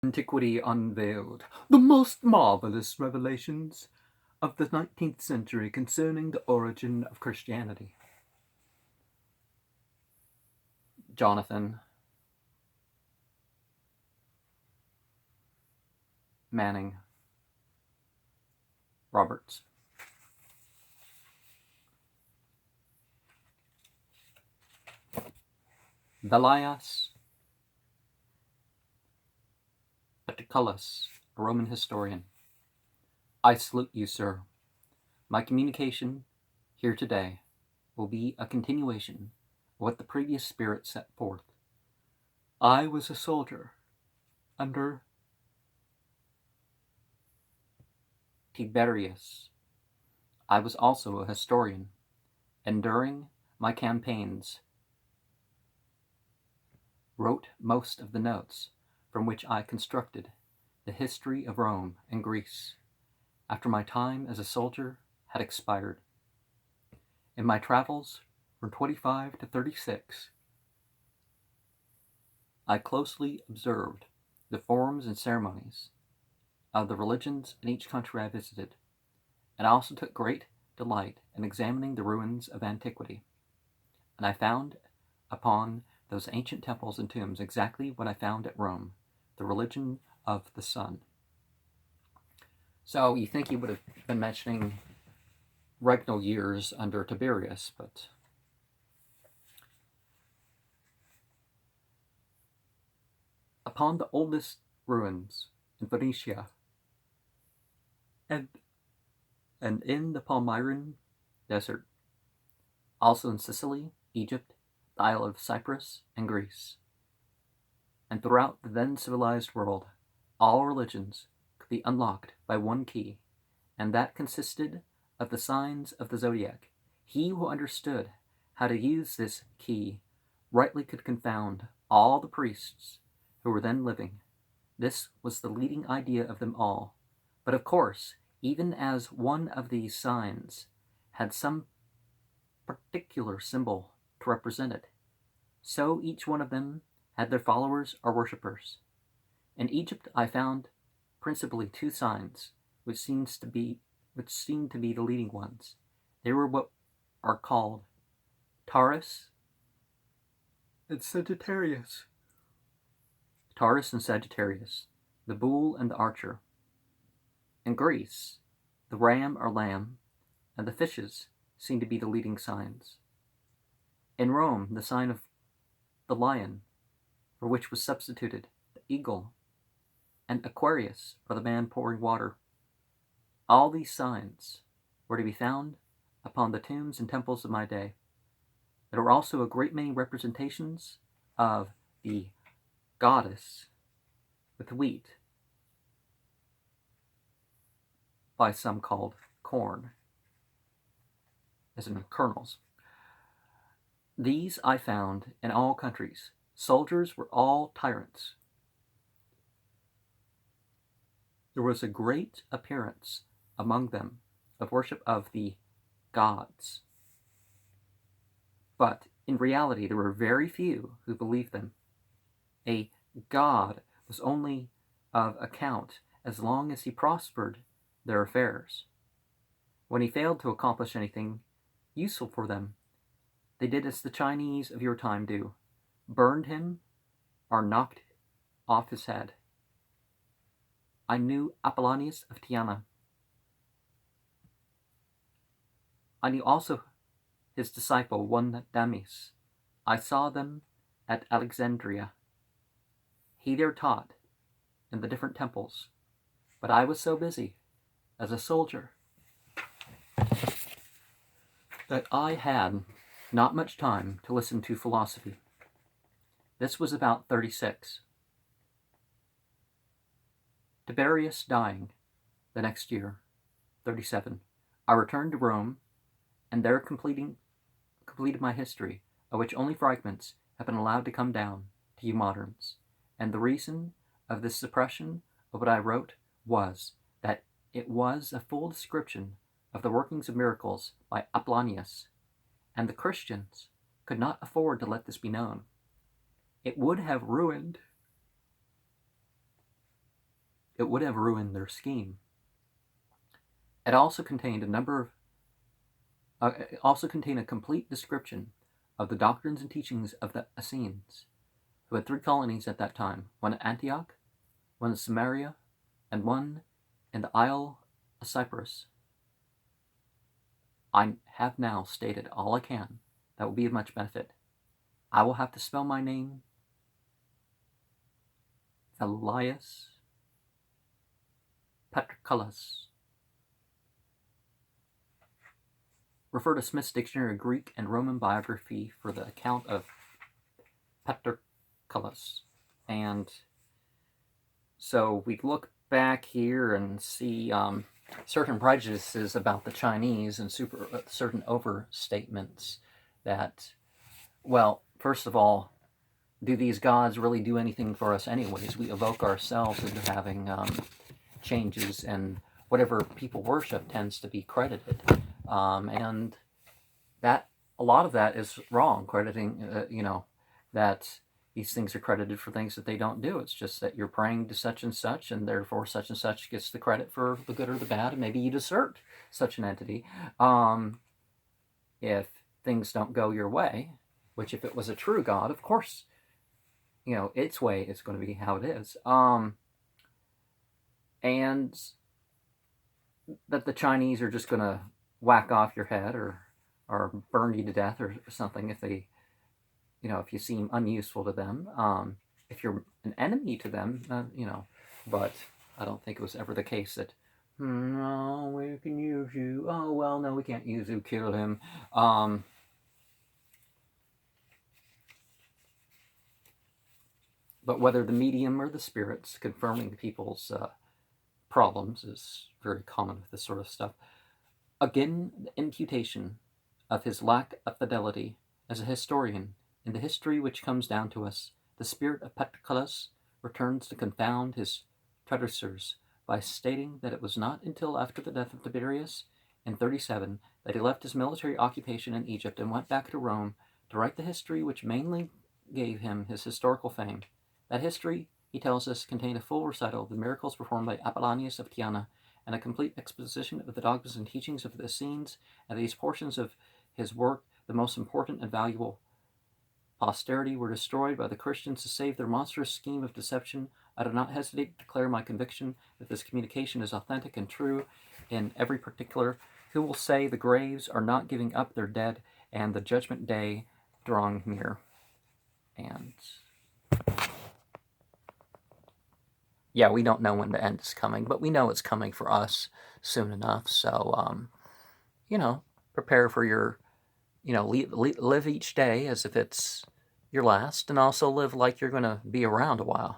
Antiquity Unveiled, the most marvelous revelations of the 19th century concerning the origin of Christianity. Jonathan Manning Roberts. Velleius Paterculus, a Roman historian. I salute you, sir. My communication here today will be a continuation of what the previous spirit set forth. I was a soldier under Tiberius. I was also a historian, and during my campaigns wrote most of the notes from which I constructed the history of Rome and Greece after my time as a soldier had expired. In my travels from 25 to 36, I closely observed the forms and ceremonies of the religions in each country I visited, and I also took great delight in examining the ruins of antiquity. And I found upon those ancient temples and tombs exactly what I found at Rome, the religion of the sun. So you think he would have been mentioning regnal years under Tiberius, but upon the oldest ruins in Phoenicia and in the Palmyrene Desert, also in Sicily, Egypt, the Isle of Cyprus, and Greece, and throughout the then civilized world, all religions could be unlocked by one key, and that consisted of the signs of the zodiac. He who understood how to use this key rightly could confound all the priests who were then living. This was the leading idea of them all. But of course, even as one of these signs had some particular symbol to represent it, so each one of them had their followers or worshippers. In Egypt I found principally two signs, which seemed to be the leading ones. They were what are called Taurus and Sagittarius. Taurus and Sagittarius, the bull and the archer. In Greece, the ram or lamb and the fishes seem to be the leading signs. In Rome, the sign of the lion, for which was substituted the eagle, and Aquarius, for the man pouring water. All these signs were to be found upon the tombs and temples of my day. There were also a great many representations of the goddess with wheat, by some called corn, as in kernels. These I found in all countries. Soldiers were all tyrants. There was a great appearance among them of worship of the gods. But in reality, there were very few who believed them. A god was only of account as long as he prospered their affairs. When he failed to accomplish anything useful for them, they did as the Chinese of your time do, burned him or knocked off his head. I knew Apollonius of Tyana. I knew also his disciple, one Damis. I saw them at Alexandria. He there taught in the different temples, but I was so busy as a soldier that I had not much time to listen to philosophy. This was about 36. Tiberius dying the next year, 37, I returned to Rome, and there completed my history, of which only fragments have been allowed to come down to you moderns. And the reason of this suppression of what I wrote was that it was a full description of the workings of miracles by Apollonius, and the Christians could not afford to let this be known. It would have ruined it would have ruined their scheme. It also contained a complete description of the doctrines and teachings of the Essenes, who had 3 colonies at that time, one at Antioch, one in Samaria, and one in the Isle of Cyprus. I have now stated all I can that will be of much benefit. I will have to spell my name Velleius Paterculus. Refer to Smith's Dictionary of Greek and Roman Biography for the account of Paterculus. And so we look back here and see certain prejudices about the Chinese and certain overstatements that, well, first of all, do these gods really do anything for us anyways? We evoke ourselves into having changes, and whatever people worship tends to be credited. And that a lot of that is wrong, crediting, that these things are credited for things that they don't do. It's just that you're praying to such and such, and therefore such and such gets the credit for the good or the bad, and maybe you desert such an entity if things don't go your way, which if it was a true God, of course, its way is going to be how it is. And that the Chinese are just going to whack off your head or burn you to death or something if they, if you seem unuseful to them. If you're an enemy to them, but I don't think it was ever the case that, no, we can use you. Oh, well, no, we can't use you. Kill him. But whether the medium or the spirits confirming people's problems is very common with this sort of stuff. Again, the imputation of his lack of fidelity as a historian in the history which comes down to us, the spirit of Paterculus returns to confound his traducers by stating that it was not until after the death of Tiberius in 37 that he left his military occupation in Egypt and went back to Rome to write the history which mainly gave him his historical fame. That history, he tells us, contained a full recital of the miracles performed by Apollonius of Tyana and a complete exposition of the dogmas and teachings of the Essenes, and these portions of his work, the most important and valuable posterity, were destroyed by the Christians to save their monstrous scheme of deception. I do not hesitate to declare my conviction that this communication is authentic and true in every particular. Who will say the graves are not giving up their dead and the judgment day drawing near? And yeah, we don't know when the end is coming, but we know it's coming for us soon enough. So, prepare for your, live each day as if it's your last, and also live like you're going to be around a while.